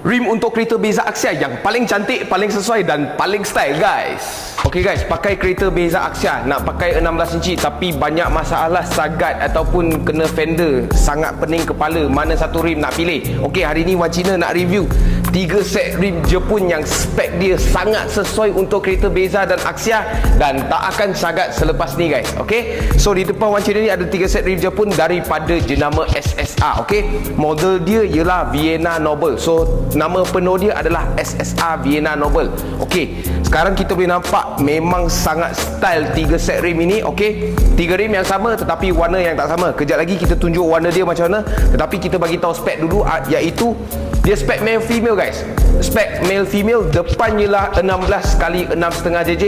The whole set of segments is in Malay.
Rim untuk kereta Beza Axia yang paling cantik, paling sesuai dan paling style guys. Okay guys, pakai kereta Beza Axia nak pakai 16 inci tapi banyak masalah sagat ataupun kena fender, sangat pening kepala mana satu rim nak pilih. Okay, hari ni Wan Cina nak review 3 set rim Jepun yang spek dia sangat sesuai untuk kereta Beza dan Axia dan tak akan sagat selepas ni guys. Okay, so di depan Wan Cina ni ada 3 set rim Jepun daripada jenama SSR. Okay, model dia ialah Vienna Noble. So nama penuh dia adalah SSR Vienna Noble. Okay, sekarang kita boleh nampak memang sangat style 3 set rim ini. Okay, 3 rim yang sama tetapi warna yang tak sama. Kejap lagi kita tunjuk warna dia macam mana, tetapi kita bagi tahu spek dulu, iaitu dia spek male female guys. Spek male female, depan ialah 16 kali 6.5 JJ,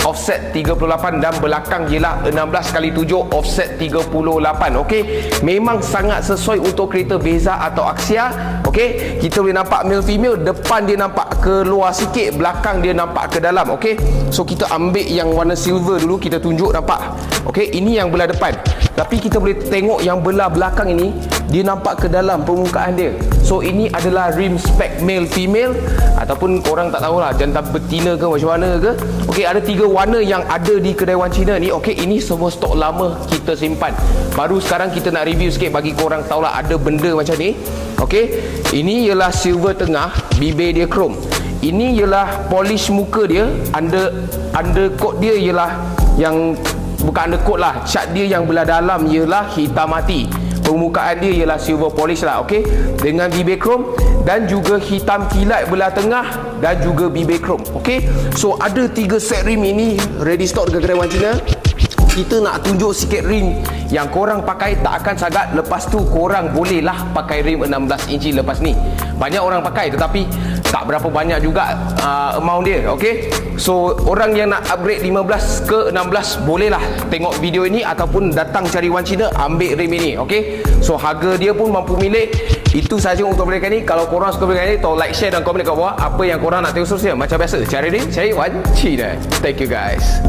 offset 38, dan belakang ialah 16 kali 7, offset 38. Okey, memang sangat sesuai untuk kereta Beza atau Axia. Okey, kita boleh nampak male female, depan dia nampak keluar sikit, belakang dia nampak ke dalam. Okey, so kita ambil yang warna silver dulu, kita tunjuk nampak. Okey, ini yang belah depan, tapi kita boleh tengok yang belah belakang ini, dia nampak ke dalam permukaan dia. So ini adalah rim spek male female, ataupun korang tak tahulah jantan betina ke macam mana ke. Okey, ada 3 warna yang ada di kedai Wan Cina ni. Okey, ini semua stok lama kita simpan. Baru sekarang kita nak review sikit bagi korang tahulah ada benda macam ni. Okey, ini ialah silver tengah, bibir dia chrome. Ini ialah polish muka dia, undercoat dia ialah yang bukan undercoat lah, cat dia yang belah dalam ialah hitam mati. Permukaan dia ialah silver polish lah. Okey, dengan bibir chrome dan juga hitam kilat belah tengah dan juga bibir chrome. Okey, so ada 3 set rim ini ready stock dekat kedai Wan Cina. Kita nak tunjuk sikit rim yang korang pakai tak akan sagat. Lepas tu korang bolehlah pakai rim 16 inci lepas ni. Banyak orang pakai tetapi tak berapa banyak juga amount dia. Okey, so orang yang nak upgrade 15 ke 16 bolehlah tengok video ini ataupun datang cari Wan Cina ambil rim ini. Okey, so harga dia pun mampu milik. Itu saja untuk mereka ni. Kalau korang suka video ni, tolong like, share dan komen kat bawah apa yang korang nak tengok seterusnya. Macam biasa, cari rim, cari Wan Cina. Thank you guys.